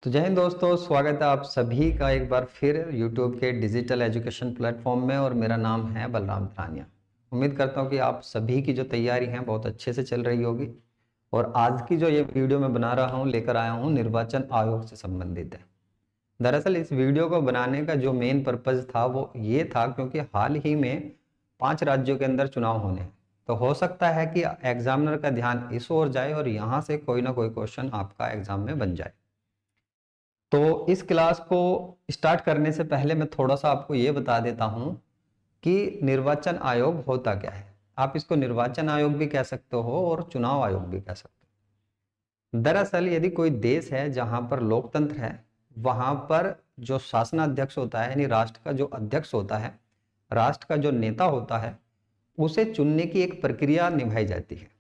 तो जय हिंद दोस्तों, स्वागत है आप सभी का एक बार फिर YouTube के डिजिटल एजुकेशन प्लेटफॉर्म में। और मेरा नाम है बलराम धरानिया। उम्मीद करता हूँ कि आप सभी की जो तैयारी है बहुत अच्छे से चल रही होगी। और आज की जो ये वीडियो मैं बना रहा हूँ, लेकर आया हूँ, निर्वाचन आयोग से संबंधित है। दरअसल इस वीडियो को बनाने का जो मेन पर्पज था वो ये था क्योंकि हाल ही में 5 राज्यों के अंदर चुनाव होने हैं। तो हो सकता है कि एग्जामिनर का ध्यान इस ओर जाए और यहाँ से कोई ना कोई क्वेश्चन आपका एग्जाम में बन जाए। तो इस क्लास को स्टार्ट करने से पहले मैं थोड़ा सा आपको ये बता देता हूं कि निर्वाचन आयोग होता क्या है। आप इसको निर्वाचन आयोग भी कह सकते हो और चुनाव आयोग भी कह सकते हो। दरअसल यदि कोई देश है जहां पर लोकतंत्र है, वहां पर जो शासनाध्यक्ष होता है यानी राष्ट्र का जो अध्यक्ष होता है, राष्ट्र का जो नेता होता है, उसे चुनने की एक प्रक्रिया निभाई जाती है।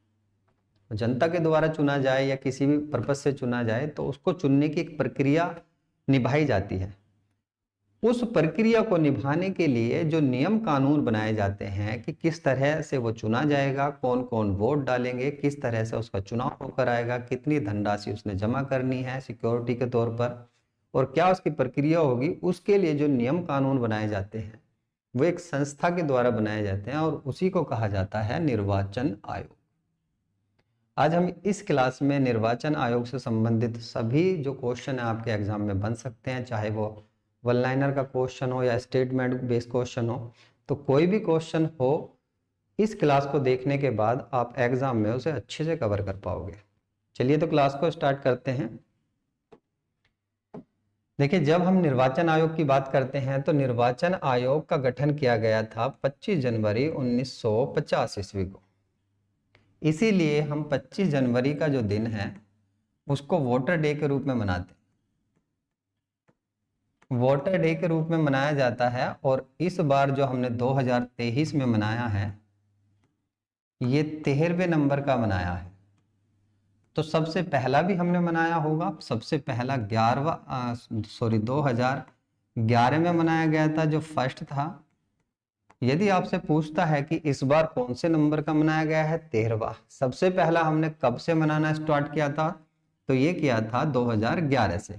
जनता के द्वारा चुना जाए या किसी भी पर्पज से चुना जाए तो उसको चुनने की एक प्रक्रिया निभाई जाती है। उस प्रक्रिया को निभाने के लिए जो नियम कानून बनाए जाते हैं कि किस तरह से वो चुना जाएगा, कौन कौन वोट डालेंगे, किस तरह से उसका चुनाव होकर आएगा, कितनी धनराशि उसने जमा करनी है सिक्योरिटी के तौर पर, और क्या उसकी प्रक्रिया होगी, उसके लिए जो नियम कानून बनाए जाते हैं वो एक संस्था के द्वारा बनाए जाते हैं और उसी को कहा जाता है निर्वाचन आयोग। आज हम इस क्लास में निर्वाचन आयोग से संबंधित सभी जो क्वेश्चन है आपके एग्जाम में बन सकते हैं, चाहे वो वन लाइनर का क्वेश्चन हो या स्टेटमेंट बेस्ड क्वेश्चन हो, तो कोई भी क्वेश्चन हो, इस क्लास को देखने के बाद आप एग्जाम में उसे अच्छे से कवर कर पाओगे। चलिए तो क्लास को स्टार्ट करते हैं। देखिए, जब हम निर्वाचन आयोग की बात करते हैं तो निर्वाचन आयोग का गठन किया गया था 25 जनवरी 1950 ईस्वी को। इसीलिए हम 25 जनवरी का जो दिन है उसको वोटर डे के रूप में मनाते हैं। वोटर डे के रूप में मनाया जाता है और इस बार जो हमने 2023 में मनाया है, ये 13वें नंबर का मनाया है। तो सबसे पहला भी हमने मनाया होगा, सबसे पहला 2011 में मनाया गया था जो फर्स्ट था। यदि आपसे पूछता है कि इस बार कौन से नंबर का मनाया गया है, 13वां। सबसे पहला हमने कब से मनाना स्टार्ट किया था, तो ये किया था 2011 से।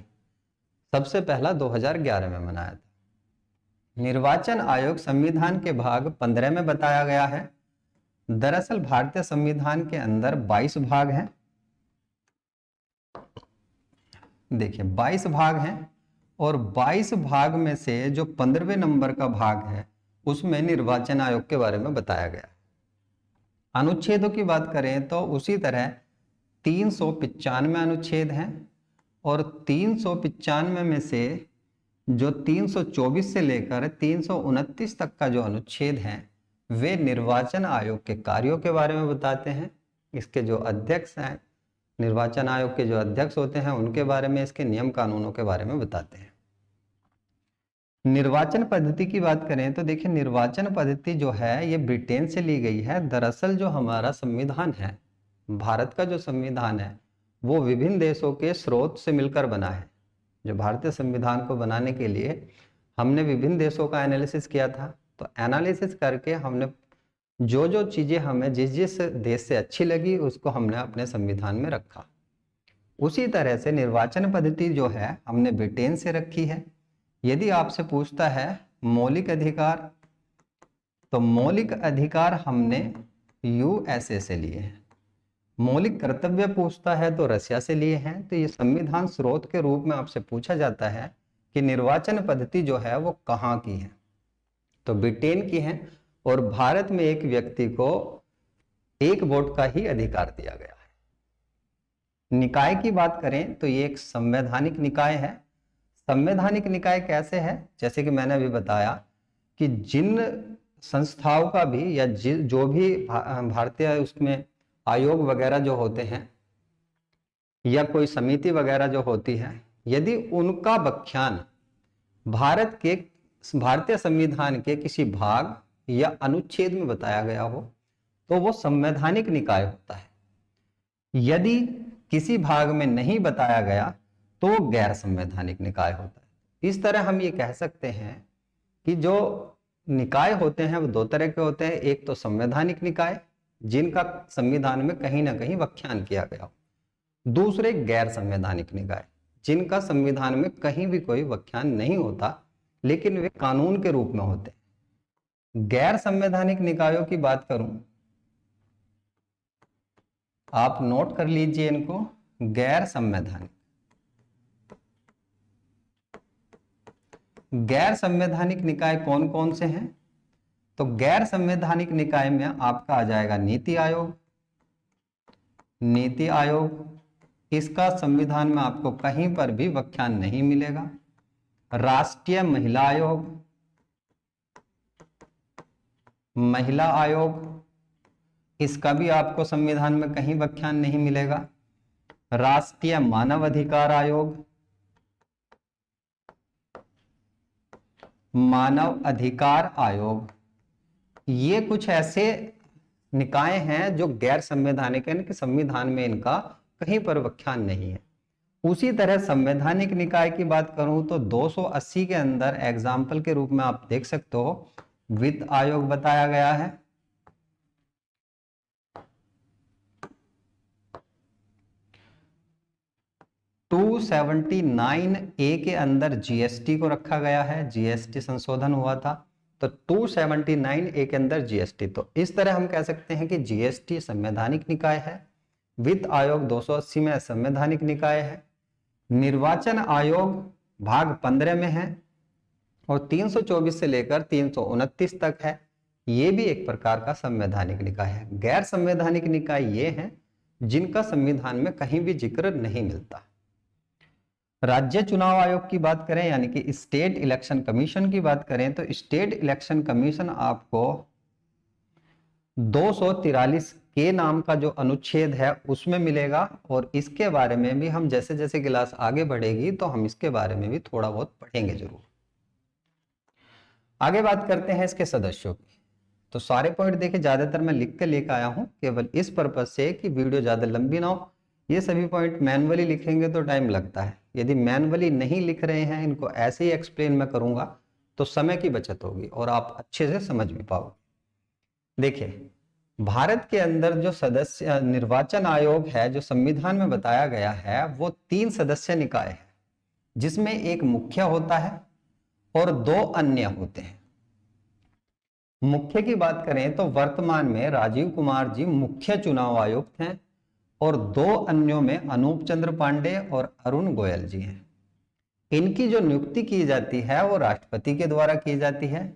सबसे पहला 2011 में मनाया था। निर्वाचन आयोग संविधान के भाग 15 में बताया गया है। दरअसल भारतीय संविधान के अंदर 22 भाग हैं। देखिए 22 भाग हैं और 22 भाग में से जो 15वें नंबर का भाग है उसमें निर्वाचन आयोग के बारे में बताया गया। अनुच्छेदों की बात करें तो उसी तरह 395 अनुच्छेद हैं और 395 में से जो 324 से लेकर 329 तक का जो अनुच्छेद है वे निर्वाचन आयोग के कार्यों के बारे में बताते हैं। इसके जो अध्यक्ष हैं, निर्वाचन आयोग के जो अध्यक्ष होते हैं उनके बारे में, इसके नियम कानूनों के बारे में बताते हैं। निर्वाचन पद्धति की बात करें तो देखिए, निर्वाचन पद्धति जो है ये ब्रिटेन से ली गई है। दरअसल जो हमारा संविधान है, भारत का जो संविधान है, वो विभिन्न देशों के स्रोत से मिलकर बना है। जो भारतीय संविधान को बनाने के लिए हमने विभिन्न देशों का एनालिसिस किया था। तो एनालिसिस करके हमने जो जो चीजें हमें जिस जिस देश से अच्छी लगी उसको हमने अपने संविधान में रखा। उसी तरह से निर्वाचन पद्धति जो है हमने ब्रिटेन से रखी है। यदि आपसे पूछता है मौलिक अधिकार, तो मौलिक अधिकार हमने यूएसए से लिए हैं। मौलिक कर्तव्य पूछता है तो रशिया से लिए हैं। तो ये संविधान स्रोत के रूप में आपसे पूछा जाता है कि निर्वाचन पद्धति जो है वो कहाँ की है, तो ब्रिटेन की है। और भारत में एक व्यक्ति को एक वोट का ही अधिकार दिया गया है। निकाय की बात करें तो ये एक संवैधानिक निकाय है। संवैधानिक निकाय कैसे है, जैसे कि मैंने अभी बताया कि जिन संस्थाओं का भी या जो भी भारतीय उसमें आयोग वगैरह जो होते हैं या कोई समिति वगैरह जो होती है, यदि उनका व्याख्यान भारतीय संविधान के किसी भाग या अनुच्छेद में बताया गया हो तो वो संवैधानिक निकाय होता है। यदि किसी भाग में नहीं बताया गया तो गैर संवैधानिक निकाय होता है। इस तरह हम ये कह सकते हैं कि जो निकाय होते हैं वो दो तरह के होते हैं। एक तो संवैधानिक निकाय जिनका संविधान में कहीं ना कहीं व्याख्यान किया गया हो, दूसरे गैर संवैधानिक निकाय जिनका संविधान में कहीं भी कोई व्याख्यान नहीं होता, लेकिन वे कानून के रूप में होते हैं। गैर संवैधानिक निकायों की बात करूं, आप नोट कर लीजिए इनको। गैर संवैधानिक, गैर संवैधानिक निकाय कौन कौन से हैं? तो गैर संवैधानिक निकाय में आपका आ जाएगा नीति आयोग। नीति आयोग, इसका संविधान में आपको कहीं पर भी व्याख्यान नहीं मिलेगा। राष्ट्रीय महिला आयोग, महिला आयोग, इसका भी आपको संविधान में कहीं व्याख्यान नहीं मिलेगा। राष्ट्रीय मानव अधिकार आयोग, मानव अधिकार आयोग, ये कुछ ऐसे निकाय हैं जो गैर संवैधानिक है कि संविधान में इनका कहीं पर व्याख्यान नहीं है। उसी तरह संवैधानिक निकाय की बात करूं तो 280 के अंदर एग्जाम्पल के रूप में आप देख सकते हो वित्त आयोग बताया गया है। टू 279A के अंदर जीएसटी को रखा गया है, जीएसटी संशोधन हुआ था, तो 279A के अंदर जीएसटी। तो इस तरह हम कह सकते हैं कि जीएसटी संवैधानिक निकाय है। वित्त आयोग 280 में संवैधानिक निकाय है। निर्वाचन आयोग भाग 15 में है और 324 से लेकर 329 तक है, ये भी एक प्रकार का संवैधानिक निकाय है। गैर संवैधानिक निकाय ये हैं जिनका संविधान में कहीं भी जिक्र नहीं मिलता। राज्य चुनाव आयोग की बात करें यानी कि स्टेट इलेक्शन कमीशन की बात करें तो स्टेट इलेक्शन कमीशन आपको 243 के नाम का जो अनुच्छेद है उसमें मिलेगा, और इसके बारे में भी हम जैसे जैसे क्लास आगे बढ़ेगी तो हम इसके बारे में भी थोड़ा बहुत पढ़ेंगे जरूर। आगे बात करते हैं इसके सदस्यों की। तो सारे पॉइंट देखिए ज्यादातर मैं लिख के लेकर आया हूं केवल इस पर्पज से कि वीडियो ज्यादा लंबी ना हो। ये सभी पॉइंट मैनुअली लिखेंगे तो टाइम लगता है, यदि मैनुअली नहीं लिख रहे हैं, इनको ऐसे ही एक्सप्लेन मैं करूंगा तो समय की बचत होगी और आप अच्छे से समझ भी पाओगे। देखिए भारत के अंदर जो सदस्य निर्वाचन आयोग है जो संविधान में बताया गया है वो 3 सदस्य निकाय है, जिसमें एक मुख्य होता है और 2 अन्य होते हैं। मुख्य की बात करें तो वर्तमान में राजीव कुमार जी मुख्य चुनाव आयुक्त हैं और 2 अन्यों में अनूप चंद्र पांडे और अरुण गोयल जी हैं। इनकी जो नियुक्ति की जाती है वो राष्ट्रपति के द्वारा की जाती है,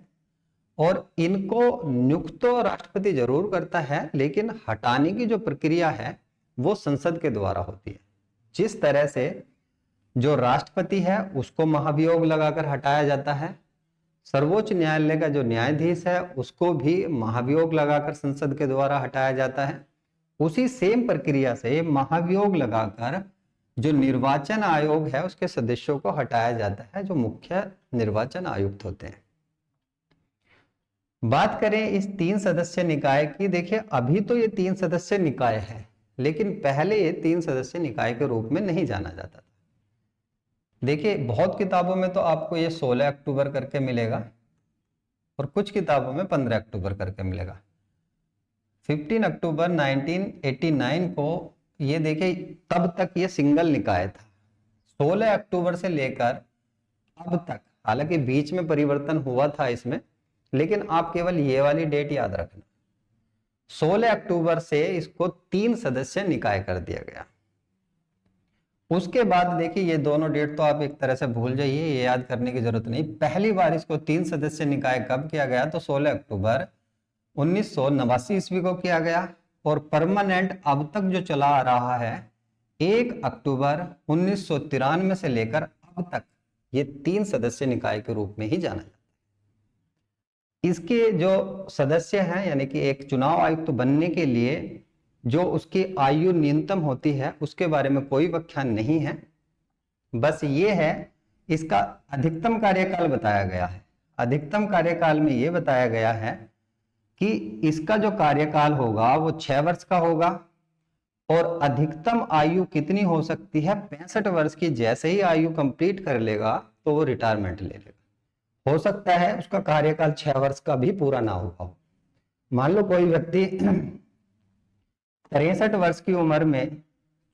और इनको नियुक्त तो राष्ट्रपति जरूर करता है लेकिन हटाने की जो प्रक्रिया है वो संसद के द्वारा होती है। जिस तरह से जो राष्ट्रपति है उसको महाभियोग लगाकर हटाया जाता है, सर्वोच्च न्यायालय का जो न्यायाधीश है उसको भी महाभियोग लगाकर संसद के द्वारा हटाया जाता है, उसी सेम प्रक्रिया से महाभियोग लगाकर जो निर्वाचन आयोग है उसके सदस्यों को हटाया जाता है, जो मुख्य निर्वाचन आयुक्त होते हैं। बात करें इस 3 सदस्य निकाय की, देखिए अभी तो ये 3 सदस्य निकाय है, लेकिन पहले ये 3 सदस्य निकाय के रूप में नहीं जाना जाता था। देखिए बहुत किताबों में तो आपको ये 16 अक्टूबर करके मिलेगा और कुछ किताबों में 15 अक्टूबर करके मिलेगा। 15 अक्टूबर 1989 को ये देखिए तब तक ये सिंगल निकाय था। 16 अक्टूबर से लेकर अब तक, हालांकि बीच में परिवर्तन हुआ था इसमें, लेकिन आप केवल ये वाली डेट याद रखना, 16 अक्टूबर से इसको 3 सदस्य निकाय कर दिया गया। उसके बाद देखिए ये दोनों डेट तो आप एक तरह से भूल जाइए, ये याद करने की जरूरत नहीं। पहली बार इसको 3 सदस्य निकाय कब किया गया तो 16 अक्टूबर 1989 ईस्वी को किया गया, और परमानेंट अब तक जो चला आ रहा है 1 अक्टूबर 1993 से लेकर अब तक ये 3 सदस्य निकाय के रूप में ही जाना जाता है। इसके जो सदस्य हैं यानी कि एक चुनाव आयुक्त बनने के लिए जो उसकी आयु न्यूनतम होती है उसके बारे में कोई व्याख्यान नहीं है, बस ये है इसका अधिकतम कार्यकाल बताया गया है। अधिकतम कार्यकाल में ये बताया गया है कि इसका जो कार्यकाल होगा वो 6 वर्ष का होगा, और अधिकतम आयु कितनी हो सकती है 65 वर्ष की। जैसे ही आयु कंप्लीट कर लेगा तो वो रिटायरमेंट ले लेगा। हो सकता है उसका कार्यकाल 6 वर्ष का भी पूरा ना हुआ हो। मान लो कोई व्यक्ति 63 वर्ष की उम्र में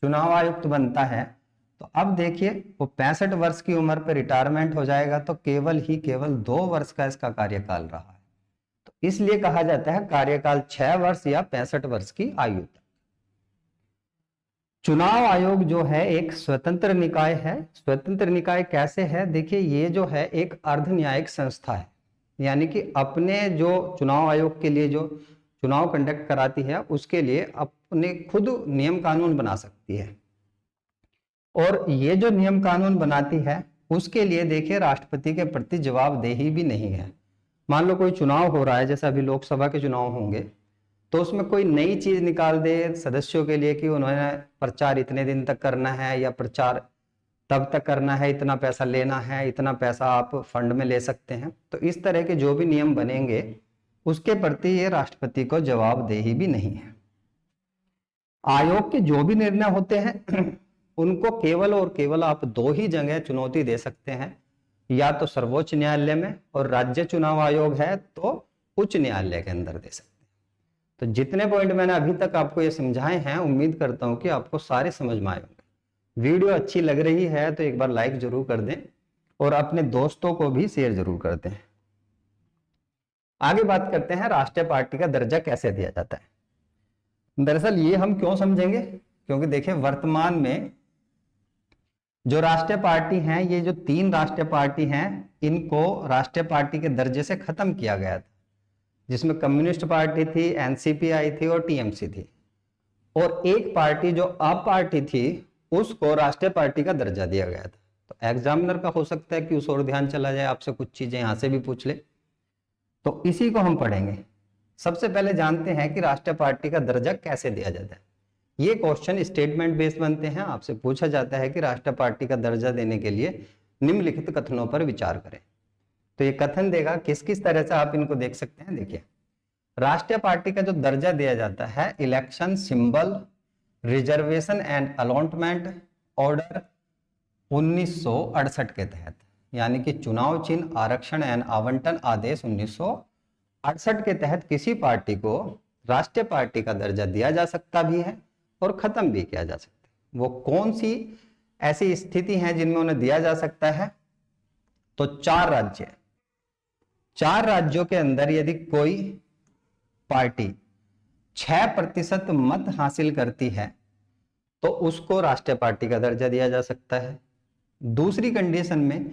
चुनाव आयुक्त बनता है तो अब देखिए वो 65 वर्ष की उम्र पर रिटायरमेंट हो जाएगा तो केवल 2 वर्ष का इसका कार्यकाल रहा है। तो इसलिए कहा जाता है कार्यकाल 6 वर्ष या 65 वर्ष की आयु तक। चुनाव आयोग जो है एक स्वतंत्र निकाय है। स्वतंत्र निकाय कैसे है, देखिए ये जो है एक अर्ध न्यायिक संस्था है, यानी कि अपने जो चुनाव आयोग के लिए जो चुनाव कंडक्ट कराती है उसके लिए अपने खुद नियम कानून बना सकती है। और ये जो नियम कानून बनाती है उसके लिए देखिए राष्ट्रपति के प्रति जवाबदेही भी नहीं है। मान लो कोई चुनाव हो रहा है, जैसे अभी लोकसभा के चुनाव होंगे, तो उसमें कोई नई चीज निकाल दे सदस्यों के लिए कि उन्होंने प्रचार इतने दिन तक करना है या प्रचार तब तक करना है, इतना पैसा लेना है, इतना पैसा आप फंड में ले सकते हैं, तो इस तरह के जो भी नियम बनेंगे उसके प्रति ये राष्ट्रपति को जवाबदेही भी नहीं है। आयोग के जो भी निर्णय होते हैं उनको केवल और केवल आप 2 ही जगह चुनौती दे सकते हैं, या तो सर्वोच्च न्यायालय में, और राज्य चुनाव आयोग है तो उच्च न्यायालय के अंदर दे सकते हैं। तो जितने पॉइंट मैंने अभी तक आपको ये समझाए हैं, उम्मीद करता हूं कि आपको सारे समझ में आए होंगे। वीडियो अच्छी लग रही है तो एक बार लाइक जरूर कर दें और अपने दोस्तों को भी शेयर जरूर कर दें। आगे बात करते हैं राष्ट्रीय पार्टी का दर्जा कैसे दिया जाता है। दरअसल ये हम क्यों समझेंगे, क्योंकि देखिए वर्तमान में जो राष्ट्रीय पार्टी हैं, ये जो 3 राष्ट्रीय पार्टी हैं, इनको राष्ट्रीय पार्टी के दर्जे से खत्म किया गया था, जिसमें कम्युनिस्ट पार्टी थी, एनसीपी आई थी और टीएमसी थी, और एक पार्टी जो आप पार्टी थी उसको राष्ट्रीय पार्टी का दर्जा दिया गया था। तो एग्जामिनर का हो सकता है कि उस ओर ध्यान चला जाए, आपसे कुछ चीजें यहां से भी पूछ ले, तो इसी को हम पढ़ेंगे। सबसे पहले जानते हैं कि राष्ट्रीय पार्टी का दर्जा कैसे दिया जाता है। ये क्वेश्चन स्टेटमेंट बेस्ड बनते हैं, आपसे पूछा जाता है कि राष्ट्रीय पार्टी का दर्जा देने के लिए निम्नलिखित कथनों पर विचार करें। तो ये कथन देगा, किस किस तरह से आप इनको देख सकते हैं। देखिए राष्ट्रीय पार्टी का जो दर्जा दिया जाता है, election symbol, reservation and allotment order 1968 के तहत, यानी कि चुनाव चिन्ह, आरक्षण एंड आवंटन आदेश 1968 के तहत किसी पार्टी को राष्ट्रीय पार्टी का दर्जा दिया जा सकता भी है और खत्म भी किया जा सकता है। वो कौन सी ऐसी स्थिति है जिनमें उन्हें दिया जा सकता है, तो 4 राज्य, 4 राज्यों के अंदर यदि कोई पार्टी 6% मत हासिल करती है तो उसको राष्ट्रीय पार्टी का दर्जा दिया जा सकता है। दूसरी कंडीशन में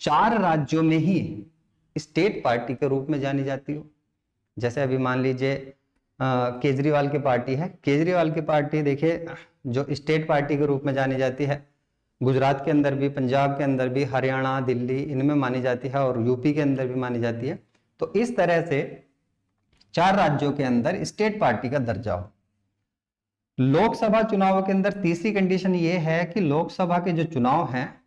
4 राज्यों में ही स्टेट पार्टी के रूप में जानी जाती हो। जैसे अभी मान लीजिए केजरीवाल की पार्टी है, केजरीवाल की पार्टी देखिए जो स्टेट पार्टी के रूप में जानी जाती है, गुजरात के अंदर भी, पंजाब के अंदर भी, हरियाणा, दिल्ली, इनमें मानी जाती है और यूपी के अंदर भी मानी जाती है। तो इस तरह से 4 राज्यों के अंदर स्टेट पार्टी का दर्जा हो। लोकसभा चुनाव के अंदर तीसरी कंडीशन ये है कि लोकसभा के जो चुनाव हैं,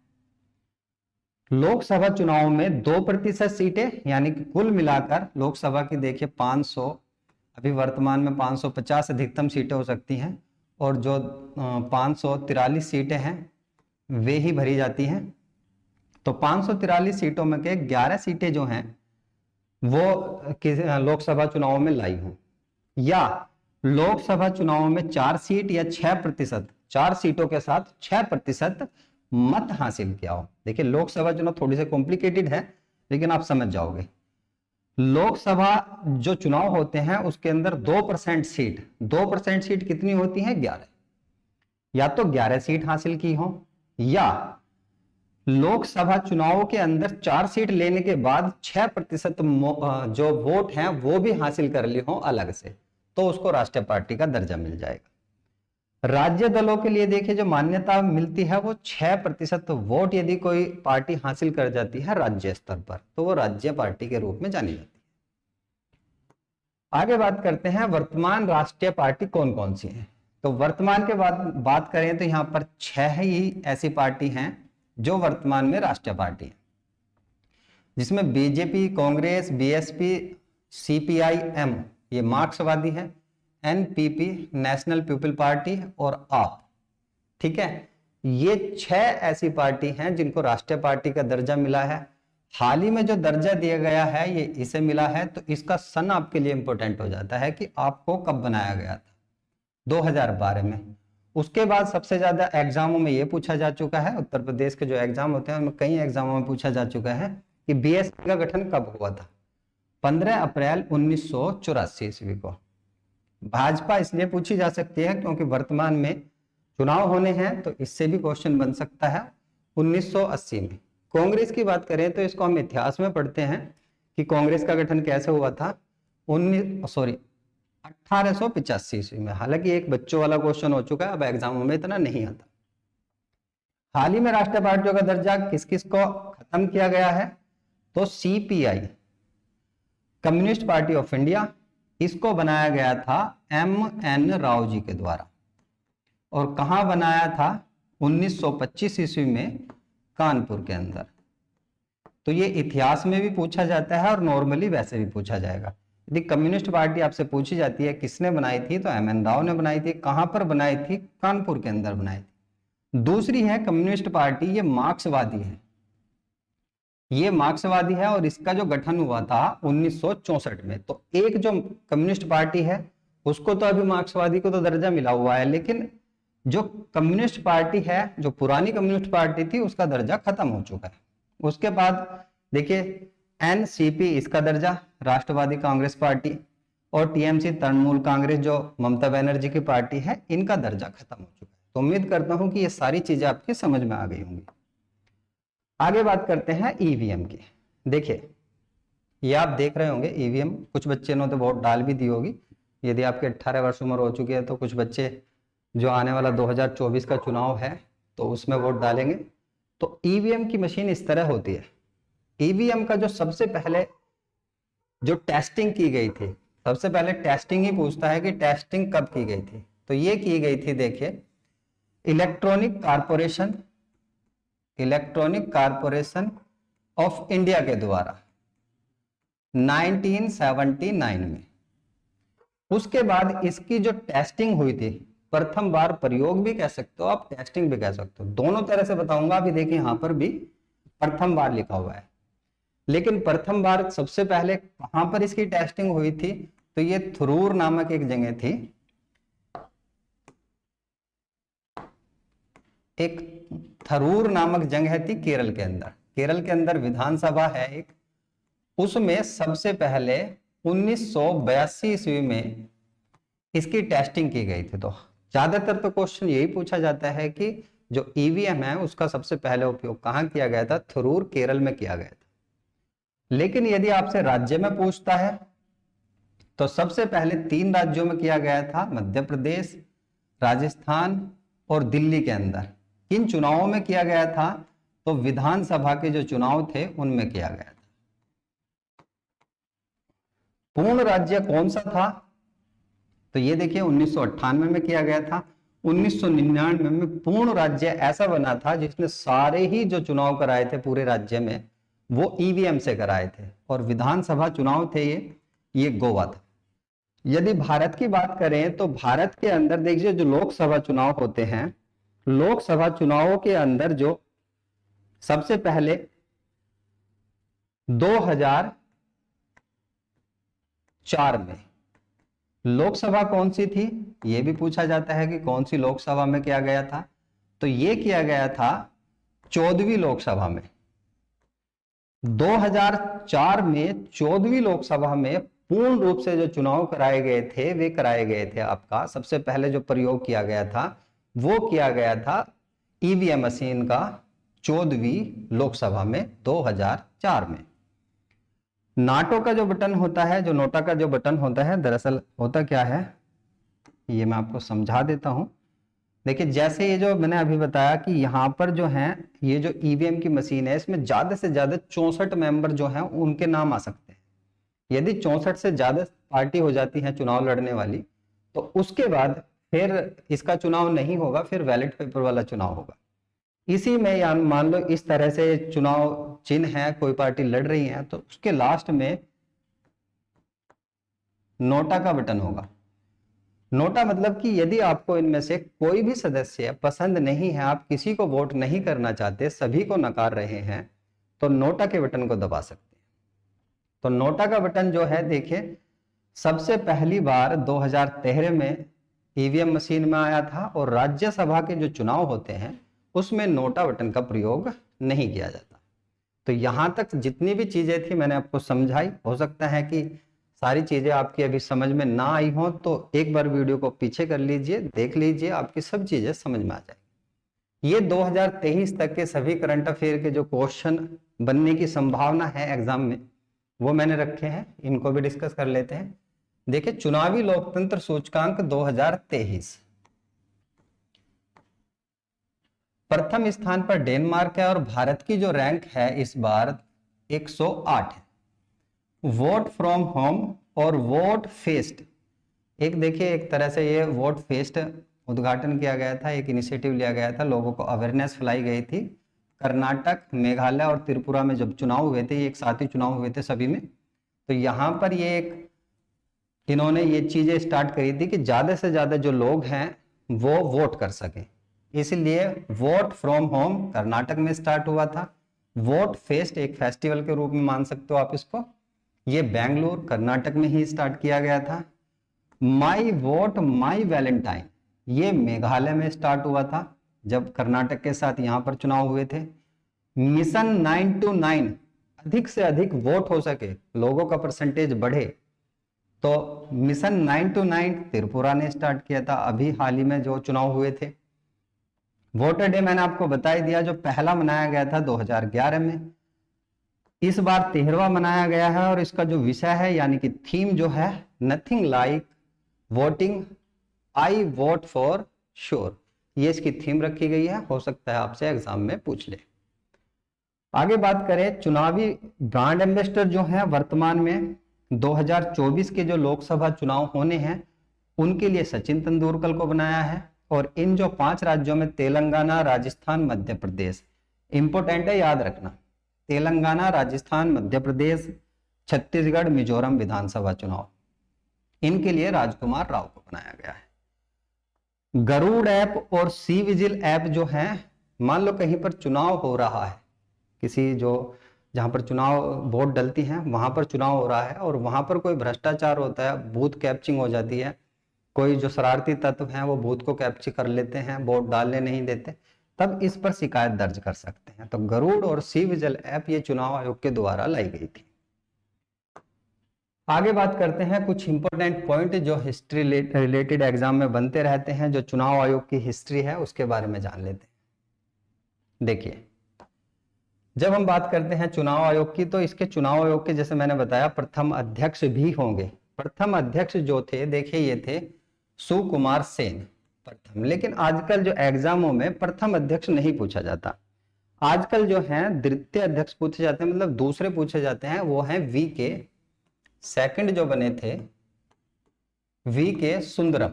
लोकसभा चुनाव में 2% सीटें, यानी कि कुल मिलाकर लोकसभा की देखिए 500, अभी वर्तमान में 550 अधिकतम सीटें हो सकती हैं, और जो 543 सीटें हैं वे ही भरी जाती हैं। तो 543 सीटों में के 11 सीटें जो हैं वो लोकसभा चुनाव में लाई हों, या लोकसभा चुनाव में 4 सीट या 6%, 4 सीटों के साथ 6% मत हासिल किया हो। देखिए लोकसभा चुनाव थोड़ी सी कॉम्प्लिकेटेड है, लेकिन आप समझ जाओगे। लोकसभा जो चुनाव होते हैं उसके अंदर 2% सीट, 2% सीट कितनी होती है, 11, या तो 11 सीट हासिल की हो, या लोकसभा चुनाव के अंदर 4 सीट लेने के बाद 6% जो वोट हैं वो भी हासिल कर ली हो अलग से, तो उसको राष्ट्रीय पार्टी का दर्जा मिल जाएगा। राज्य दलों के लिए देखिए जो मान्यता मिलती है वो 6% वोट यदि कोई पार्टी हासिल कर जाती है राज्य स्तर पर, तो वो राज्य पार्टी के रूप में जानी जाती है। आगे बात करते हैं वर्तमान राष्ट्रीय पार्टी कौन कौन सी है। तो वर्तमान के बात करें तो यहाँ पर 6 ही ऐसी पार्टी हैं जो वर्तमान में राष्ट्रीय पार्टी है, जिसमें बीजेपी, कांग्रेस, बीएसपी, सीपीआई-एम ये मार्क्सवादी है, एनपीपी नेशनल पीपल पार्टी और आप। ठीक है, ये 6 ऐसी पार्टी हैं जिनको राष्ट्रीय पार्टी का दर्जा मिला है। हाल ही में जो दर्जा दिया गया है ये इसे मिला है, तो इसका सन आपके लिए इंपॉर्टेंट हो जाता है कि आपको कब बनाया गया था, 2012 में। उसके बाद सबसे ज्यादा एग्जामों में ये पूछा जा चुका है, उत्तर प्रदेश के जो एग्जाम होते हैं उनमें कई एग्जामों में पूछा जा चुका है कि बीएसपी का गठन कब हुआ था। 15 अप्रैल 1984 ईस्वी को। भाजपा इसलिए पूछी जा सकती है क्योंकि वर्तमान में चुनाव होने हैं, तो इससे भी क्वेश्चन बन सकता है 1980 में। कांग्रेस की बात करें तो इसको हम इतिहास में पढ़ते हैं कि कांग्रेस का गठन कैसे हुआ था 1885 ईस्वी में। हालांकि एक बच्चों वाला क्वेश्चन हो चुका है, अब एग्जामों में इतना नहीं आता। हाल ही में राष्ट्रीय पार्टियों का दर्जा किस किस को खत्म किया गया है, तो CPI, communist party of India, इसको बनाया गया था एम.एन. राव जी के द्वारा। और कहां बनाया था, 1925 ईस्वी में कानपुर के अंदर। तो ये इतिहास में भी पूछा जाता है और नॉर्मली वैसे भी पूछा जाएगा। यदि कम्युनिस्ट पार्टी आपसे पूछी जाती है किसने बनाई थी, तो एम.एन. राव ने बनाई थी। कहां पर बनाई थी, कानपुर के अंदर बनाई थी। दूसरी है कम्युनिस्ट पार्टी, ये मार्क्सवादी है, ये मार्क्सवादी है और इसका जो गठन हुआ था 1964 में। तो एक जो कम्युनिस्ट पार्टी है उसको तो अभी मार्क्सवादी को तो दर्जा मिला हुआ है, लेकिन जो कम्युनिस्ट पार्टी है, जो पुरानी कम्युनिस्ट पार्टी थी, उसका दर्जा खत्म हो चुका है। उसके बाद देखिए एनसीपी, इसका दर्जा राष्ट्रवादी कांग्रेस पार्टी, और टीएमसी तृणमूल कांग्रेस जो ममता बनर्जी की पार्टी है, इनका दर्जा खत्म हो चुका है। तो उम्मीद करता हूं कि ये सारी चीजें आपकी समझ में आ गई होंगी। आगे बात करते हैं ईवीएम की। देखिए ये आप देख रहे होंगे ईवीएम, कुछ बच्चे ने तो वोट डाल भी दी होगी। यदि आपके 18 वर्ष उम्र हो चुकी है तो कुछ बच्चे जो आने वाला 2024 का चुनाव है तो उसमें वोट डालेंगे। तो ईवीएम की मशीन इस तरह होती है। ईवीएम का जो सबसे पहले जो टेस्टिंग की गई थी, सबसे पहले टेस्टिंग ही पूछता है कि टेस्टिंग कब की गई थी, तो ये की गई थी, देखिए इलेक्ट्रॉनिक कारपोरेशन ऑफ इंडिया के द्वारा 1979 में। उसके बाद इसकी जो टेस्टिंग हुई थी, प्रथम बार प्रयोग भी कह सकते हो आप, टेस्टिंग भी कह सकते हो, दोनों तरह से बताऊंगा। अभी देखिए यहां पर भी प्रथम बार लिखा हुआ है, लेकिन प्रथम बार सबसे पहले कहां पर इसकी टेस्टिंग हुई थी, तो ये थ्रूर नामक एक जगह थी, एक थरूर नामक जगह थी केरल के अंदर। केरल के अंदर विधानसभा है एक, उसमें सबसे पहले 1982 ईस्वी में इसकी टेस्टिंग की गई थी। तो ज्यादातर तो क्वेश्चन यही पूछा जाता है कि जो ईवीएम है उसका सबसे पहले उपयोग कहां किया गया था, थरूर केरल में किया गया था। लेकिन यदि आपसे राज्य में पूछता है तो सबसे पहले 3 राज्यों में किया गया था, मध्य प्रदेश, राजस्थान और दिल्ली के अंदर। किन चुनावों में किया गया था, तो विधानसभा के जो चुनाव थे उनमें किया गया था। पूर्ण राज्य कौन सा था, तो ये देखिए 1998 में किया गया था। 1999 में पूर्ण राज्य ऐसा बना था जिसने सारे ही जो चुनाव कराए थे पूरे राज्य में वो ईवीएम से कराए थे, और विधानसभा चुनाव थे ये गोवा था। यदि भारत की बात करें तो भारत के अंदर देखिए जो लोकसभा चुनाव होते हैं, लोकसभा चुनावों के अंदर जो सबसे पहले 2004 में लोकसभा कौन सी थी, यह भी पूछा जाता है कि कौन सी लोकसभा में किया गया था, तो यह किया गया था 14वीं लोकसभा में। 2004 में 14वीं लोकसभा में पूर्ण रूप से जो चुनाव कराए गए थे वे कराए गए थे आपका, सबसे पहले जो प्रयोग किया गया था वो किया गया था ईवीएम मशीन का 14वीं लोकसभा में 2004 में। नाटो का जो बटन होता है, जो नोटा का जो बटन होता है, दरअसल होता क्या है ये मैं आपको समझा देता हूं। देखिए जैसे ये जो मैंने अभी बताया कि यहाँ पर जो है ये जो ईवीएम की मशीन है इसमें ज्यादा से ज्यादा 64 मेंबर जो हैं उनके नाम आ सकते हैं। यदि 64 से ज्यादा पार्टी हो जाती है चुनाव लड़ने वाली तो उसके बाद फिर इसका चुनाव नहीं होगा, फिर बैलेट पेपर वाला चुनाव होगा। इसी में मान लो इस तरह से चुनाव चिन्ह है, कोई पार्टी लड़ रही है तो उसके लास्ट में नोटा का बटन होगा। नोटा मतलब कि यदि आपको इनमें से कोई भी सदस्य पसंद नहीं है, आप किसी को वोट नहीं करना चाहते, सभी को नकार रहे हैं, तो नोटा के बटन को दबा सकते हैं। तो नोटा का बटन जो है देखिए सबसे पहली बार 2013 में ईवीएम मशीन में आया था, और राज्यसभा के जो चुनाव होते हैं उसमें नोटा बटन का प्रयोग नहीं किया जाता। तो यहां तक जितनी भी चीजें थी मैंने आपको समझाई। हो सकता है कि सारी चीजें आपकी अभी समझ में ना आई हो, तो एक बार वीडियो को पीछे कर लीजिए, देख लीजिए, आपकी सब चीजें समझ में आ जाएगी। ये 2023 तक के सभी करंट अफेयर के जो क्वेश्चन बनने की संभावना है एग्जाम में वो मैंने रखे हैं, इनको भी डिस्कस कर लेते हैं। देखिए, चुनावी लोकतंत्र सूचकांक 2023, प्रथम स्थान पर डेनमार्क है और भारत की जो रैंक है इस बार 108 है। वोट फ्रॉम होम और वोट फेस्ट, एक देखिए एक तरह से ये वोट फेस्ट उद्घाटन किया गया था, एक इनिशिएटिव लिया गया था, लोगों को अवेयरनेस फैलाई गई थी। कर्नाटक, मेघालय और त्रिपुरा में जब चुनाव हुए थे, एक साथ ही चुनाव हुए थे सभी में, तो यहाँ पर ये एक इन्होंने ये चीजें स्टार्ट करी थी कि ज्यादा से ज्यादा जो लोग हैं वो वोट कर सके, इसलिए वोट फ्रॉम होम कर्नाटक में स्टार्ट हुआ था। वोट फेस्ट एक फेस्टिवल के रूप में मान सकते हो आप इसको, ये बेंगलुरु कर्नाटक में ही स्टार्ट किया गया था। माई वोट माई वैलेंटाइन, ये मेघालय में स्टार्ट हुआ था जब कर्नाटक के साथ यहां पर चुनाव हुए थे। मिशन 9 to 9, अधिक से अधिक वोट हो सके, लोगों का परसेंटेज बढ़े, तो मिशन 9 to 9 त्रिपुरा ने स्टार्ट किया था अभी हाल ही में जो चुनाव हुए थे। वोटर डे मैंने आपको बता ही दिया, जो पहला मनाया गया था 2011 में, इस बार 13वां मनाया गया है, और इसका जो विषय है यानी कि थीम जो है, nothing like voting, I vote for sure, ये इसकी थीम रखी गई है। हो सकता है आपसे एग्जाम में पूछ ले। आगे बात करें, चुनावी ब्रांड एम्बेसडर जो है वर्तमान में 2024 के जो लोकसभा चुनाव होने हैं उनके लिए सचिन तेंदुलकर को बनाया है, और इन जो 5 राज्यों में तेलंगाना, राजस्थान, मध्य प्रदेश, इंपोर्टेंट है याद रखना, तेलंगाना, राजस्थान, मध्य प्रदेश, छत्तीसगढ़, मिजोरम विधानसभा चुनाव, इनके लिए राजकुमार राव को बनाया गया है। गरुड़ ऐप और सी विजिल ऐप जो है, मान लो कहीं पर चुनाव हो रहा है, किसी जो जहां पर चुनाव वोट डलती हैं वहां पर चुनाव हो रहा है, और वहां पर कोई भ्रष्टाचार होता है, बूथ कैप्चिंग हो जाती है, कोई जो शरारती तत्व हैं वो बूथ को कैप्चर कर लेते हैं, वोट डालने नहीं देते, तब इस पर शिकायत दर्ज कर सकते हैं। तो गरुड़ और सी विजिल ऐप ये चुनाव आयोग के द्वारा लाई गई थी। आगे बात करते हैं कुछ इंपॉर्टेंट पॉइंट जो हिस्ट्री रिलेटेड एग्जाम में बनते रहते हैं, जो चुनाव आयोग की हिस्ट्री है उसके बारे में जान लेते हैं। देखिए, जब हम बात करते हैं चुनाव आयोग की, तो इसके चुनाव आयोग के जैसे मैंने बताया प्रथम अध्यक्ष भी होंगे। प्रथम अध्यक्ष जो थे, देखिए ये थे सुकुमार सेन प्रथम, लेकिन आजकल जो एग्जामों में प्रथम अध्यक्ष नहीं पूछा जाता, आजकल जो है द्वितीय अध्यक्ष पूछे जाते हैं, मतलब दूसरे पूछे जाते हैं, वो है वी के सेकंड जो बने थे, वी के सुंदरम।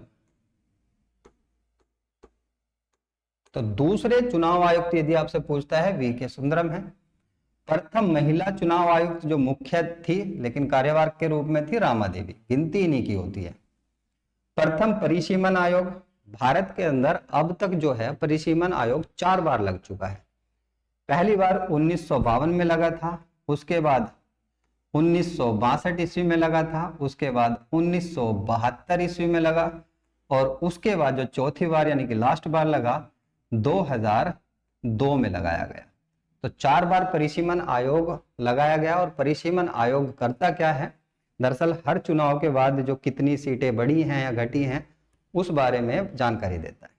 तो दूसरे चुनाव आयुक्त यदि आपसे पूछता है, वी के सुंदरम है। प्रथम महिला चुनाव आयुक्त जो मुख्य थी लेकिन कार्यवाह के रूप में थी, रामा देवी, गिनती इन्हीं की होती है। प्रथम परिसीमन आयोग, भारत के अंदर अब तक जो है परिसीमन आयोग 4 बार लग चुका है। पहली बार 1952 में लगा था, उसके बाद 1962 ईस्वी में लगा था, उसके बाद 1972 ईस्वी में लगा, और उसके बाद जो चौथी बार यानी कि लास्ट बार लगा 2002 में लगाया गया। तो 4 बार परिसीमन आयोग लगाया गया, और परिसीमन आयोग करता क्या है, दरअसल हर चुनाव के बाद जो कितनी सीटें बढ़ी हैं या घटी हैं उस बारे में जानकारी देता है।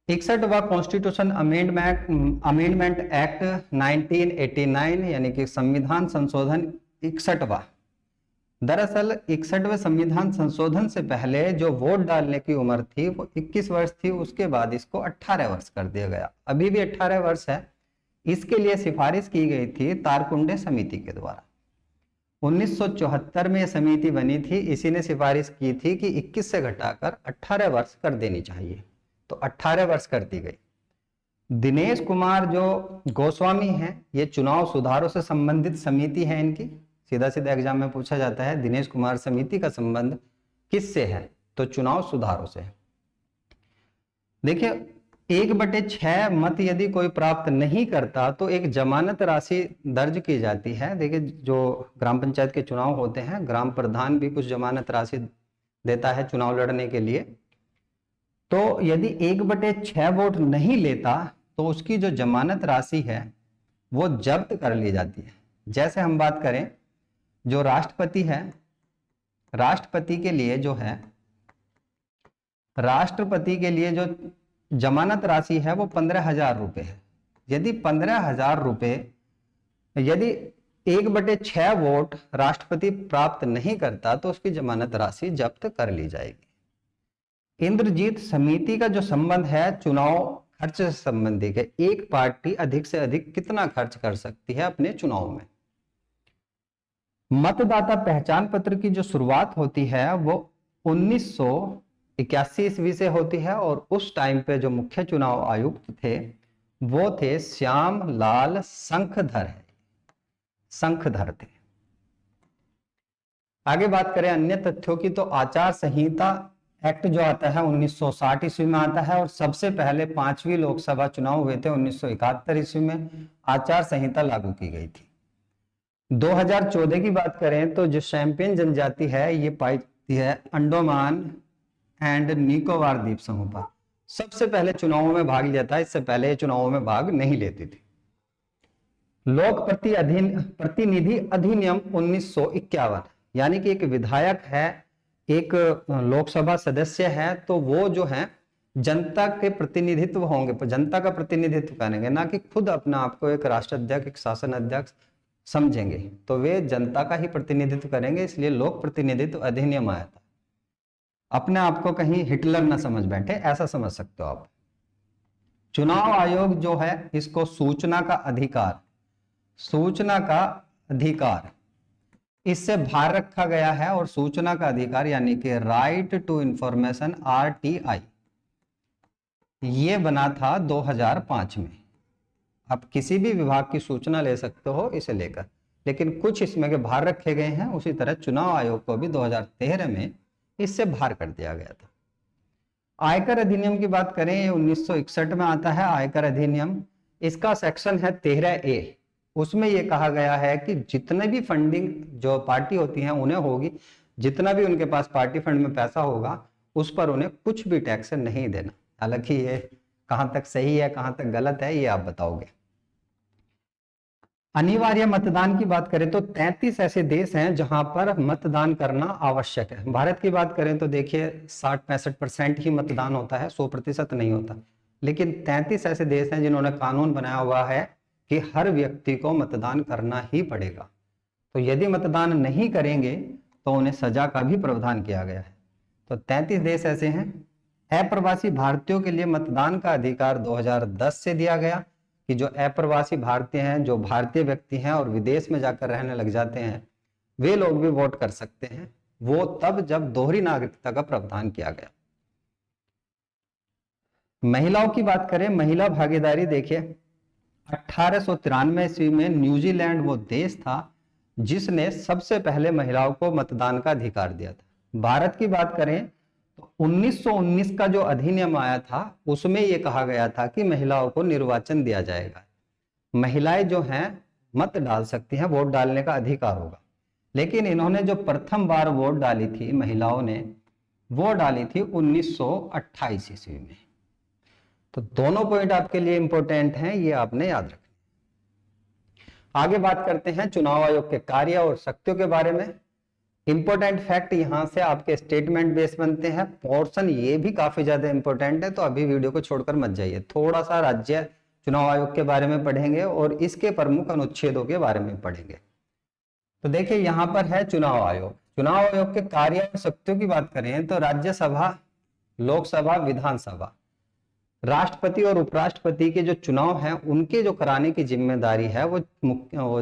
61वां कॉन्स्टिट्यूशन अमेंडमेंट एक्ट 1989 यानी कि संविधान संशोधन 61वां, दरअसल 61वें संविधान संशोधन से पहले जो वोट डालने की उम्र थी वो 21 वर्ष थी, उसके बाद इसको 18 वर्ष कर दिया गया, अभी भी 18 वर्ष है। इसके लिए सिफारिश की गई थी तारकुंडे समिति के द्वारा। 1974 में समिति बनी थी, इसी ने सिफारिश की थी कि 21 से घटाकर 18 वर्ष कर देनी चाहिए, तो 18 वर्ष कर दी गई। दिनेश कुमार जो गोस्वामी हैं, ये चुनाव सुधारों से संबंधित समिति है इनकी, सीधा सीधा एग्जाम में पूछा जाता है दिनेश कुमार समिति का संबंध किससे है, तो चुनाव सुधारों से है। देखिए, 1/6 मत यदि कोई प्राप्त नहीं करता तो एक जमानत राशि दर्ज की जाती है। देखिए, जो ग्राम पंचायत के चुनाव होते हैं, ग्राम प्रधान भी कुछ जमानत राशि देता है चुनाव लड़ने के लिए, तो यदि 1/6 वोट नहीं लेता तो उसकी जो जमानत राशि है वो जब्त कर ली जाती है। जैसे हम बात करें, जो राष्ट्रपति है, राष्ट्रपति के लिए जो है, राष्ट्रपति के लिए जो जमानत राशि है वो 15,000 रुपये है। यदि 15,000 रुपये, यदि 1/6 वोट राष्ट्रपति प्राप्त नहीं करता तो उसकी जमानत राशि जब्त कर ली जाएगी। इंद्रजीत समिति का जो संबंध है चुनाव खर्च से संबंधित है। एक पार्टी अधिक से अधिक कितना खर्च कर सकती है अपने चुनाव में। मतदाता पहचान पत्र की जो शुरुआत होती है वो 1981 ईस्वी से होती है और उस टाइम पे जो मुख्य चुनाव आयुक्त थे वो थे श्याम लाल शंखधर है, शंखधर थे। आगे बात करें अन्य तथ्यों की, तो आचार संहिता एक्ट जो आता है 1960 ईस्वी में आता है और सबसे पहले 5वीं लोकसभा चुनाव हुए थे 1971 ईस्वी में आचार संहिता लागू की गई थी। 2014 की बात करें तो जो शैंपेन जनजाति है ये पाई जाती है अंडमान एंड निकोबार द्वीप समूह पर। सबसे पहले चुनावों में भाग लिया था, इससे पहले चुनावों में भाग नहीं लेती थी। लोक प्रतिनिधि अधिनियम 1951, यानी कि एक विधायक है, एक लोकसभा सदस्य है, तो वो जो है जनता के प्रतिनिधित्व होंगे, जनता का प्रतिनिधित्व करेंगे, ना कि खुद अपना आपको एक राष्ट्राध्यक्ष, एक शासन अध्यक्ष समझेंगे, तो वे जनता का ही प्रतिनिधित्व करेंगे। इसलिए लोक प्रतिनिधित्व अधिनियम आया था। अपने आप को कहीं हिटलर ना समझ बैठे, ऐसा समझ सकते हो आप। चुनाव आयोग जो है इसको सूचना का अधिकार, सूचना का अधिकार इससे बाहर रखा गया है और सूचना का अधिकार यानी कि राइट टू इंफॉर्मेशन RTI ये बना था 2005 में। आप किसी भी विभाग की सूचना ले सकते हो इसे लेकर, लेकिन कुछ इसमें के बाहर रखे गए हैं। उसी तरह चुनाव आयोग को भी 2013 में इससे बाहर कर दिया गया था। आयकर अधिनियम की बात करें, ये 1961 में आता है आयकर अधिनियम। इसका सेक्शन है 13A। उसमें यह कहा गया है कि जितने भी फंडिंग जो पार्टी होती है उन्हें होगी, जितना भी उनके पास पार्टी फंड में पैसा होगा उस पर उन्हें कुछ भी टैक्स नहीं देना। हालांकि ये कहां तक सही है कहां तक गलत है ये आप बताओगे। अनिवार्य मतदान की बात करें तो 33 ऐसे देश हैं जहां पर मतदान करना आवश्यक है। भारत की बात करें तो देखिए 60-65% ही मतदान होता है, 100% नहीं होता। लेकिन 33 ऐसे देश हैं जिन्होंने कानून बनाया हुआ है कि हर व्यक्ति को मतदान करना ही पड़ेगा। तो यदि मतदान नहीं करेंगे तो उन्हें सजा का भी प्रावधान किया गया है। तो 33 देश ऐसे हैं। अप्रवासी भारतीयों के लिए मतदान का अधिकार 2010 से दिया गया कि जो अप्रवासी भारतीय हैं, जो भारतीय व्यक्ति हैं और विदेश में जाकर रहने लग जाते हैं, वे लोग भी वोट कर सकते हैं। वो तब जब दोहरी नागरिकता का प्रावधान किया गया। महिलाओं की बात करें, महिला भागीदारी देखिए 1893 ईस्वी में न्यूजीलैंड वो देश था जिसने सबसे पहले महिलाओं को मतदान का अधिकार दिया था। भारत की बात करें तो 1919 का जो अधिनियम आया था उसमें यह कहा गया था कि महिलाओं को निर्वाचन दिया जाएगा। महिलाएं जो हैं मत डाल सकती हैं, वोट डालने का अधिकार होगा। लेकिन इन्होंने जो प्रथम बार वोट डाली थी महिलाओं ने, वो डाली थी 1928 ईस्वी में। तो दोनों पॉइंट आपके लिए इंपॉर्टेंट हैं, ये आपने याद रखना। आगे बात करते हैं चुनाव आयोग के कार्य और शक्तियों के बारे में। इंपॉर्टेंट फैक्ट यहां से आपके स्टेटमेंट बेस बनते हैं। पोर्शन ये भी काफी ज्यादा इंपॉर्टेंट है, तो अभी वीडियो को छोड़कर मत जाइए। थोड़ा सा राज्य चुनाव आयोग के बारे में पढ़ेंगे और इसके प्रमुख अनुच्छेदों के बारे में पढ़ेंगे। तो देखिए यहां पर है चुनाव आयोग। चुनाव आयोग के कार्य और शक्तियों की बात करें तो राज्यसभा, लोकसभा, विधानसभा, राष्ट्रपति और उपराष्ट्रपति के जो चुनाव हैं उनके जो कराने की जिम्मेदारी है वो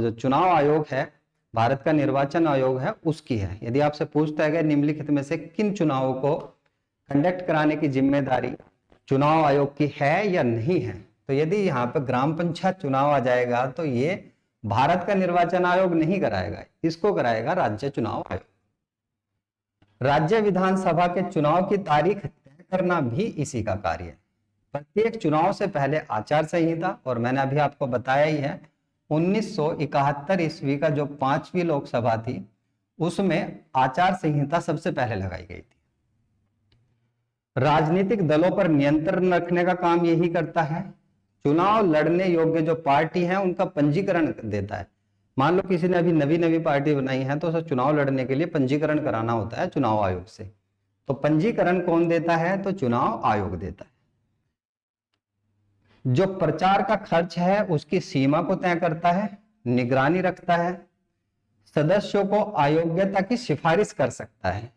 जो चुनाव आयोग है, भारत का निर्वाचन आयोग है, उसकी है। यदि आपसे पूछता है कि निम्नलिखित में से किन चुनावों को कंडक्ट कराने की जिम्मेदारी चुनाव आयोग की है या नहीं है, तो यदि यहाँ पे ग्राम पंचायत चुनाव आ जाएगा तो ये भारत का निर्वाचन आयोग नहीं कराएगा, इसको कराएगा राज्य चुनाव आयोग। राज्य विधानसभा के चुनाव की तारीख तय करना भी इसी का कार्य है। प्रत्येक चुनाव से पहले आचार संहिता, और मैंने अभी आपको बताया ही है 1971 ईस्वी का जो 5वीं लोकसभा थी उसमें आचार संहिता सबसे पहले लगाई गई थी। राजनीतिक दलों पर नियंत्रण रखने का काम यही करता है। चुनाव लड़ने योग्य जो पार्टी है उनका पंजीकरण देता है। मान लो किसी ने अभी नवी नवी पार्टी बनाई है तो उसे चुनाव लड़ने के लिए पंजीकरण कराना होता है चुनाव आयोग से। तो पंजीकरण कौन देता है? तो चुनाव आयोग देता है। जो प्रचार का खर्च है उसकी सीमा को तय करता है, निगरानी रखता है, सदस्यों को अयोग्यता की सिफारिश कर सकता है।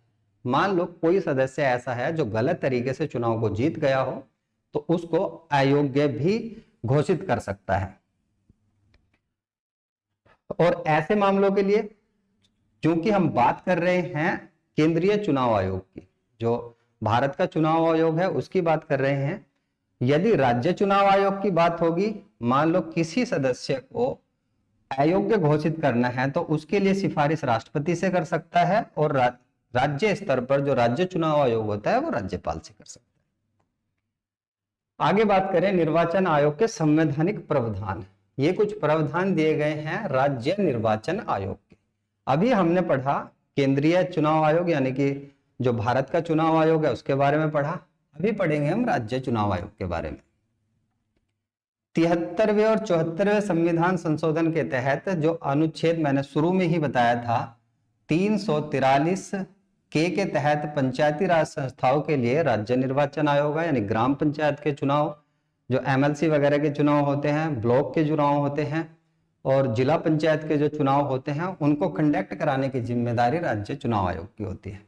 मान लो कोई सदस्य ऐसा है जो गलत तरीके से चुनाव को जीत गया हो तो उसको अयोग्य भी घोषित कर सकता है। और ऐसे मामलों के लिए, क्योंकि हम बात कर रहे हैं केंद्रीय चुनाव आयोग की, जो भारत का चुनाव आयोग है उसकी बात कर रहे हैं, यदि राज्य चुनाव आयोग की बात होगी, मान लो किसी सदस्य को अयोग्य घोषित करना है तो उसके लिए सिफारिश राष्ट्रपति से कर सकता है और राज्य स्तर पर जो राज्य चुनाव आयोग होता है वो राज्यपाल से कर सकता है। आगे बात करें निर्वाचन आयोग के संवैधानिक प्रावधान। ये कुछ प्रावधान दिए गए हैं राज्य निर्वाचन आयोग के। अभी हमने पढ़ा केंद्रीय चुनाव आयोग यानी कि जो भारत का चुनाव आयोग है उसके बारे में पढ़ा। अभी पढ़ेंगे हम राज्य चुनाव आयोग के बारे में। 73वें और 74वें संविधान संशोधन के तहत जो अनुच्छेद मैंने शुरू में ही बताया था 343 के तहत पंचायती राज संस्थाओं के लिए राज्य निर्वाचन आयोग है, यानी ग्राम पंचायत के चुनाव, जो एमएलसी वगैरह के चुनाव होते हैं, ब्लॉक के चुनाव होते हैं और जिला पंचायत के जो चुनाव होते हैं उनको कंडक्ट कराने की जिम्मेदारी राज्य चुनाव आयोग की होती है।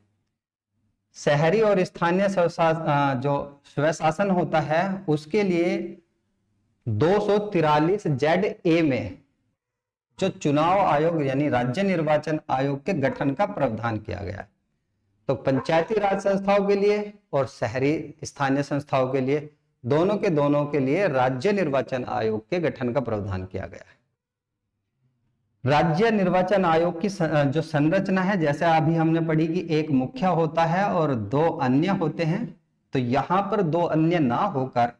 शहरी और स्थानीय जो स्वशासन होता है उसके लिए 243 ZA में जो चुनाव आयोग यानी राज्य निर्वाचन आयोग के गठन का प्रावधान किया गया है। तो पंचायती राज संस्थाओं के लिए और शहरी स्थानीय संस्थाओं के लिए दोनों के लिए राज्य निर्वाचन आयोग के गठन का प्रावधान किया गया है। राज्य निर्वाचन आयोग की जो संरचना है, जैसे अभी हमने पढ़ी कि एक मुख्य होता है और 2 अन्य होते हैं, तो यहां पर 2 अन्य ना होकर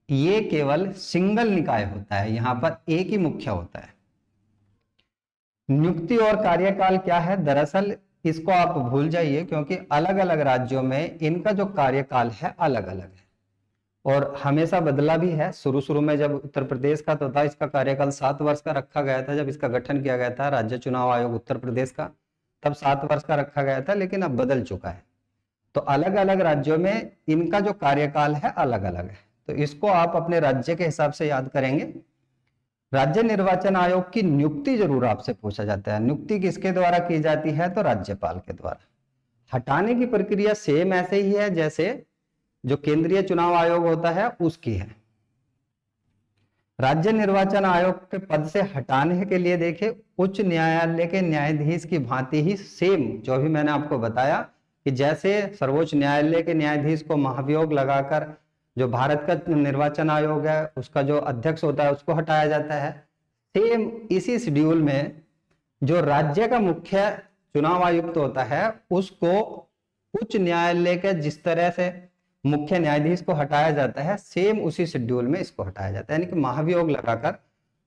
ये केवल सिंगल निकाय होता है, यहां पर एक ही मुख्य होता है। नियुक्ति और कार्यकाल क्या है? दरअसल इसको आप भूल जाइए क्योंकि अलग अलग राज्यों में इनका जो कार्यकाल है अलग अलग है और हमेशा बदला भी है। शुरू में जब उत्तर प्रदेश का तो था, इसका कार्यकाल 7 वर्ष का रखा गया था। जब इसका गठन किया गया था राज्य चुनाव आयोग उत्तर प्रदेश का, तब 7 वर्ष का रखा गया था, लेकिन अब बदल चुका है। तो अलग अलग राज्यों में इनका जो कार्यकाल है अलग अलग है, तो इसको आप अपने राज्य के हिसाब से याद करेंगे। राज्य निर्वाचन आयोग की नियुक्ति जरूर आपसे पूछा जाता है। नियुक्ति किसके द्वारा की जाती है? तो राज्यपाल के द्वारा। हटाने की प्रक्रिया सेम ऐसे ही है जैसे जो केंद्रीय चुनाव आयोग होता है उसकी है। राज्य निर्वाचन आयोग के पद से हटाने के लिए देखिए उच्च न्यायालय के न्यायाधीश की भांति ही सेम जो भी मैंने आपको बताया कि जैसे सर्वोच्च न्यायालय के न्यायाधीश को महाभियोग लगाकर जो भारत का निर्वाचन आयोग है उसका जो अध्यक्ष होता है उसको हटाया जाता है, सेम इसी शेड्यूल में जो राज्य का मुख्य चुनाव आयुक्त होता है उसको उच्च न्यायालय के जिस तरह से मुख्य न्यायाधीश को हटाया जाता है, सेम उसी शेड्यूल में इसको हटाया जाता है। यानी कि महाभियोग लगाकर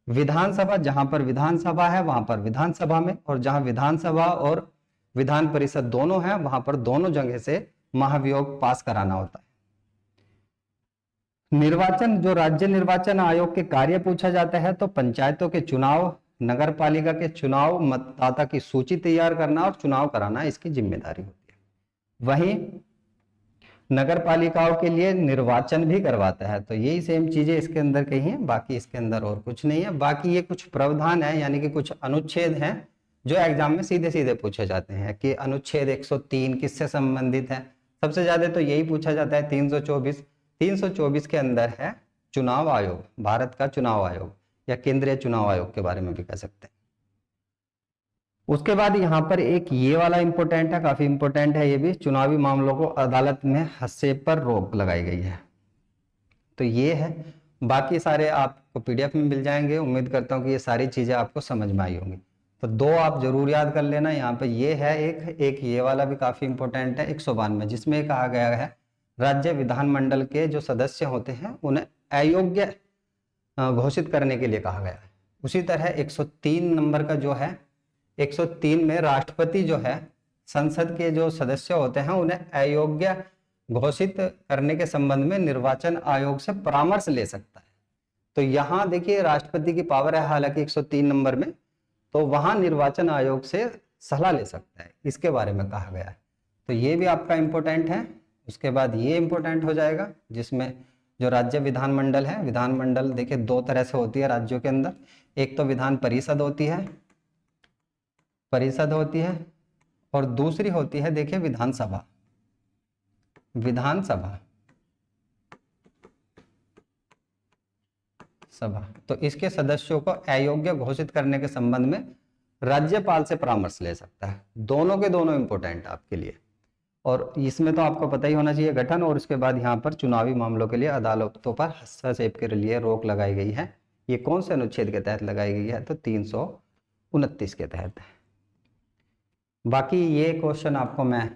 विधानसभा, जहां पर विधानसभा है वहां पर विधानसभा में, और जहां विधानसभा और विधान परिषद दोनों है वहां पर दोनों जगह से महाभियोग पास कराना होता है। निर्वाचन, जो राज्य निर्वाचन आयोग के कार्य पूछा जाता है तो पंचायतों के चुनाव, नगर पालिका के चुनाव, मतदाता की सूची तैयार करना और चुनाव कराना इसकी जिम्मेदारी होती है। वहीं नगर पालिकाओं के लिए निर्वाचन भी करवाता है। तो यही सेम चीजें इसके अंदर कही हैं, बाकी इसके अंदर और कुछ नहीं है। बाकी ये कुछ प्रावधान है यानी कि कुछ अनुच्छेद हैं जो एग्जाम में सीधे सीधे पूछे जाते हैं कि अनुच्छेद 103 किससे संबंधित है। सबसे ज्यादा तो यही पूछा जाता है 324 के अंदर है चुनाव आयोग, भारत का चुनाव आयोग या केंद्रीय चुनाव आयोग के बारे में भी कह सकते हैं। उसके बाद यहाँ पर एक ये वाला इंपॉर्टेंट है, काफी इंपॉर्टेंट है ये भी, चुनावी मामलों को अदालत में हस्तक्षेप पर रोक लगाई गई है। तो ये है, बाकी सारे आपको पीडीएफ में मिल जाएंगे। उम्मीद करता हूँ कि ये सारी चीजें आपको समझ में आई होंगी। तो 2 आप जरूर याद कर लेना। यहाँ पे ये है एक ये वाला भी काफी इंपॉर्टेंट है 192, जिसमें कहा गया है राज्य विधानमंडल के जो सदस्य होते हैं उन्हें अयोग्य घोषित करने के लिए कहा गया है। उसी तरह 103 नंबर का जो है 103 में राष्ट्रपति जो है संसद के जो सदस्य होते हैं उन्हें अयोग्य घोषित करने के संबंध में निर्वाचन आयोग से परामर्श ले सकता है। तो यहां देखिए राष्ट्रपति की पावर है हालांकि 103 नंबर में, तो वहां निर्वाचन आयोग से सलाह ले सकता है, इसके बारे में कहा गया है। तो ये भी आपका इंपॉर्टेंट है। उसके बाद ये इंपॉर्टेंट हो जाएगा जिसमें जो राज्य विधानमंडल है, विधानमंडल देखिए दो तरह से होती है राज्यों के अंदर, एक तो विधान परिषद होती है, और दूसरी होती है देखिए विधानसभा। तो इसके सदस्यों को अयोग्य घोषित करने के संबंध में राज्यपाल से परामर्श ले सकता है। दोनों के दोनों इंपॉर्टेंट आपके लिए। और इसमें तो आपको पता ही होना चाहिए गठन, और उसके बाद यहाँ पर चुनावी मामलों के लिए अदालतों पर हस्तक्षेप के लिए रोक लगाई गई है। ये कौन से अनुच्छेद के तहत लगाई गई है? तो 329 के तहत है। बाकी ये क्वेश्चन आपको मैं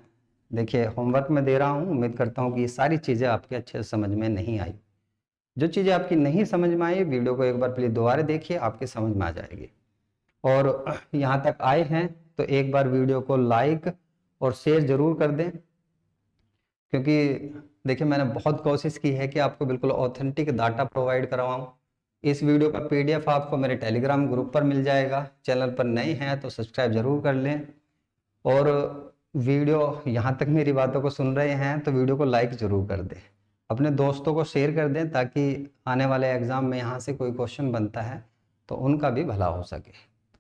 देखिए होमवर्क में दे रहा हूँ। उम्मीद करता हूँ कि ये सारी चीज़ें आपके अच्छे से समझ में नहीं आई। जो चीज़ें आपकी नहीं समझ में आई वीडियो को एक बार प्लीज दोबारा देखिए, आपके समझ में आ जाएगी। और यहाँ तक आए हैं तो एक बार वीडियो को लाइक और शेयर जरूर कर दें, क्योंकि देखिए मैंने बहुत कोशिश की है कि आपको बिल्कुल ऑथेंटिक डाटा प्रोवाइड करवाऊं। इस वीडियो का पीडीएफ आपको मेरे टेलीग्राम ग्रुप पर मिल जाएगा। चैनल पर नए हैं तो सब्सक्राइब जरूर कर लें, और वीडियो यहाँ तक मेरी बातों को सुन रहे हैं तो वीडियो को लाइक जरूर कर दें, अपने दोस्तों को शेयर कर दें, ताकि आने वाले एग्जाम में यहाँ से कोई क्वेश्चन बनता है तो उनका भी भला हो सके।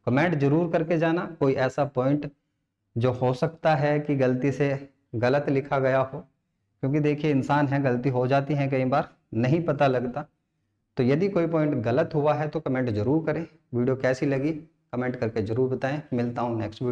कमेंट जरूर करके जाना कोई ऐसा पॉइंट जो हो सकता है कि गलती से गलत लिखा गया हो, क्योंकि देखिए इंसान है, गलती हो जाती है कई बार, नहीं पता लगता। तो यदि कोई पॉइंट गलत हुआ है तो कमेंट जरूर करें। वीडियो कैसी लगी कमेंट करके जरूर बताएं। मिलता हूँ नेक्स्ट वीडियो।